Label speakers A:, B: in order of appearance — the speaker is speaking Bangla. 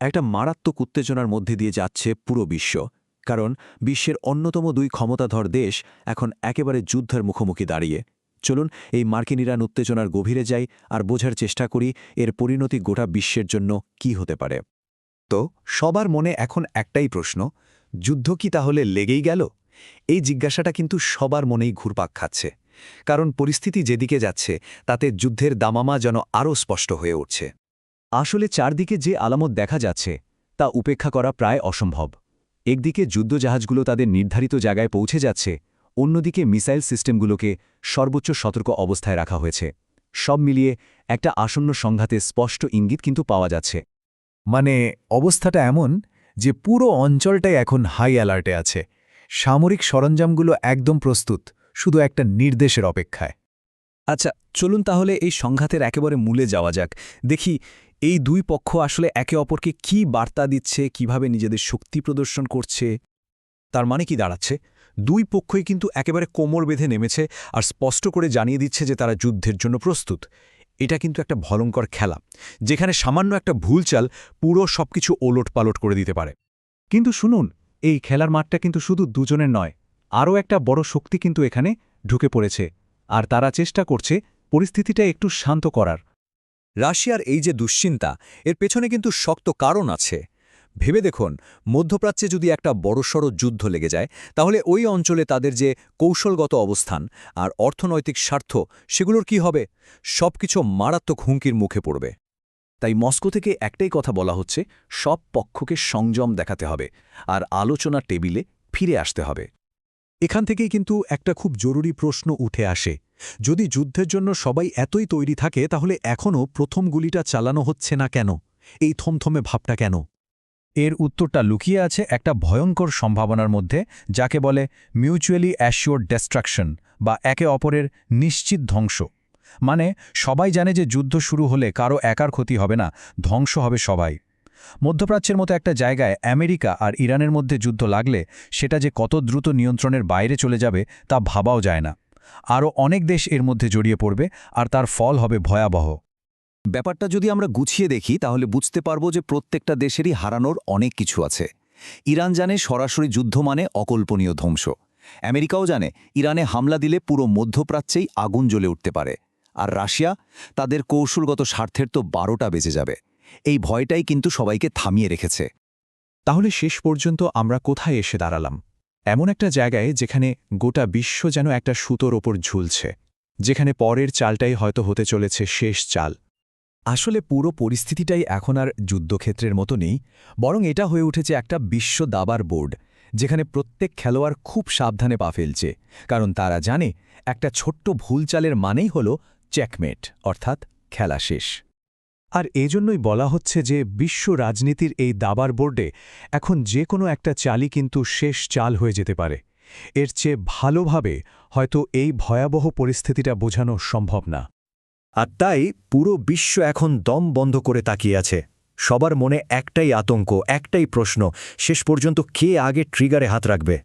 A: একটা মারাত্মক উত্তেজনার মধ্যে দিয়ে যাচ্ছে পুরো বিশ্ব, কারণ বিশ্বের অন্যতম দুই ক্ষমতাধর দেশ এখন একেবারে যুদ্ধের মুখোমুখি দাঁড়িয়ে। চলুন এই মার্কিন ইরান উত্তেজনার গভীরে যাই আর বোঝার চেষ্টা করি এর পরিণতি গোটা বিশ্বের জন্য কি হতে পারে।
B: তো সবার মনে এখন একটাই প্রশ্ন, যুদ্ধ কি তাহলে লেগেই গেল? এই জিজ্ঞাসাটা কিন্তু সবার মনেই ঘুরপাক খাচ্ছে, কারণ পরিস্থিতি যেদিকে যাচ্ছে তাতে যুদ্ধের দামামা যেন আরও স্পষ্ট হয়ে উঠছে।
C: আসলে চারদিকে যে আলামত দেখা যাচ্ছে তা উপেক্ষা করা প্রায় অসম্ভব। একদিকে যুদ্ধজাহাজগুলো তাদের নির্ধারিত জায়গায় পৌঁছে যাচ্ছে, অন্যদিকে মিসাইল সিস্টেমগুলোকে সর্বোচ্চ সতর্ক অবস্থায় রাখা হয়েছে। সব মিলিয়ে একটা আসন্ন সংঘাতে স্পষ্ট ইঙ্গিত কিন্তু পাওয়া যাচ্ছে।
B: মানে অবস্থাটা এমন যে পুরো অঞ্চলটাই এখন হাই অ্যালার্টে আছে, সামরিক সরঞ্জামগুলো একদম প্রস্তুত, শুধু একটা নির্দেশের অপেক্ষায়।
D: আচ্ছা, চলুন তাহলে এই সংঘাতের একেবারে মূলে যাওয়া যাক। দেখি এই দুই পক্ষ আসলে একে অপরকে কি বার্তা দিচ্ছে, কিভাবে নিজেদের শক্তি প্রদর্শন করছে। তার মানে কি দাঁড়াচ্ছে? দুই পক্ষই কিন্তু একেবারে কোমর বেঁধে নেমেছে আর স্পষ্ট করে জানিয়ে দিচ্ছে যে তারা যুদ্ধের জন্য প্রস্তুত। এটা কিন্তু একটা ভয়ঙ্কর খেলা, যেখানে সামান্য একটা ভুলচাল পুরো সবকিছু ওলটপালট করে দিতে পারে।
C: কিন্তু শুনুন, এই খেলার মাঠটা কিন্তু শুধু দুজনের নয়, আরও একটা বড় শক্তি কিন্তু এখানে ঢুকে পড়েছে, আর তারা চেষ্টা করছে পরিস্থিতিটা একটু শান্ত করার।
D: রাশিয়ার এই যে দুশ্চিন্তা, এর পেছনে কিন্তু শক্ত কারণ আছে। ভেবে দেখুন, মধ্যপ্রাচ্যে যদি একটা বড়সড় যুদ্ধ লেগে যায়, তাহলে ওই অঞ্চলে তাদের যে কৌশলগত অবস্থান আর অর্থনৈতিক স্বার্থ, সেগুলোর কি হবে? সবকিছু মারাত্মক হুমকির মুখে পড়বে। তাই মস্কো থেকে একটাই কথা বলা হচ্ছে, সব পক্ষকে সংযম দেখাতে হবে আর আলোচনা টেবিলে ফিরে আসতে হবে।
A: এখান থেকেই কিন্তু একটা খুব জরুরি প্রশ্ন উঠে আসে। যদি যুদ্ধের জন্য সবাই এতই তৈরি থাকে, তাহলে এখনও প্রথম গুলিটা চালানো হচ্ছে না কেন? এই থমথমে ভাবটা কেন?
C: এর উত্তরটা লুকিয়ে আছে একটা ভয়ঙ্কর সম্ভাবনার মধ্যে, যাকে বলে মিউচুয়ালি অ্যাসিওর্ড ডিস্ট্রাকশন বা একে অপরের নিশ্চিত ধ্বংস। মানে সবাই জানে যে যুদ্ধ শুরু হলে কারো একার ক্ষতি হবে না, ধ্বংস হবে সবাই। মধ্যপ্রাচ্যের মতো একটা জায়গায় আমেরিকা আর ইরানের মধ্যে যুদ্ধ লাগলে সেটা যে কত দ্রুত নিয়ন্ত্রণের বাইরে চলে যাবে তা ভাবাও যায় না। আরও অনেক দেশ এর মধ্যে জড়িয়ে পড়বে আর তার ফল হবে ভয়াবহ।
D: ব্যাপারটা যদি আমরা গুছিয়ে দেখি, তাহলে বুঝতে পারব যে প্রত্যেকটা দেশেরই হারানোর অনেক কিছু আছে। ইরান জানে সরাসরি যুদ্ধ মানে অকল্পনীয় ধ্বংস। আমেরিকাও জানে ইরানে হামলা দিলে পুরো মধ্যপ্রাচ্যেই আগুন জ্বলে উঠতে পারে। আর রাশিয়া, তাদের কৌশলগত স্বার্থের তো 12টা বেজে যাবে। এই ভয়টাই কিন্তু সবাইকে থামিয়ে রেখেছে।
A: তাহলে শেষ পর্যন্ত আমরা কোথায় এসে দাঁড়ালাম? এমন একটা জায়গায় যেখানে গোটা বিশ্ব যেন একটা সুতোর ওপর ঝুলছে, যেখানে পরের চালটাই হয়তো হতে চলেছে শেষ চাল।
D: আসলে পুরো পরিস্থিতিটাই এখন আর যুদ্ধক্ষেত্রের মতো নেই, বরং এটা হয়ে উঠেছে একটা বিশ্ব দাবার বোর্ড, যেখানে প্রত্যেক খেলোয়াড় খুব সাবধানে পা ফেলছে, কারণ তারা জানে একটা ছোট্ট ভুলচালের মানেই হল চেকমেট, অর্থাৎ খেলা শেষ।
A: আর এজন্যই বলা হচ্ছে যে বিশ্ব রাজনীতির এই দাবার বোর্ডে এখন যে কোনো একটা চালই কিন্তু শেষ চাল হয়ে যেতে পারে। এর চেয়ে ভালোভাবে হয়তো এই ভয়াবহ পরিস্থিতিটা বোঝানো সম্ভব না।
B: আর তাই পুরো বিশ্ব এখন দম বন্ধ করে তাকিয়ে আছে। সবার মনে একটাই আতঙ্ক, একটাই প্রশ্ন, শেষ পর্যন্ত কে আগে ট্রিগারে হাত রাখবে।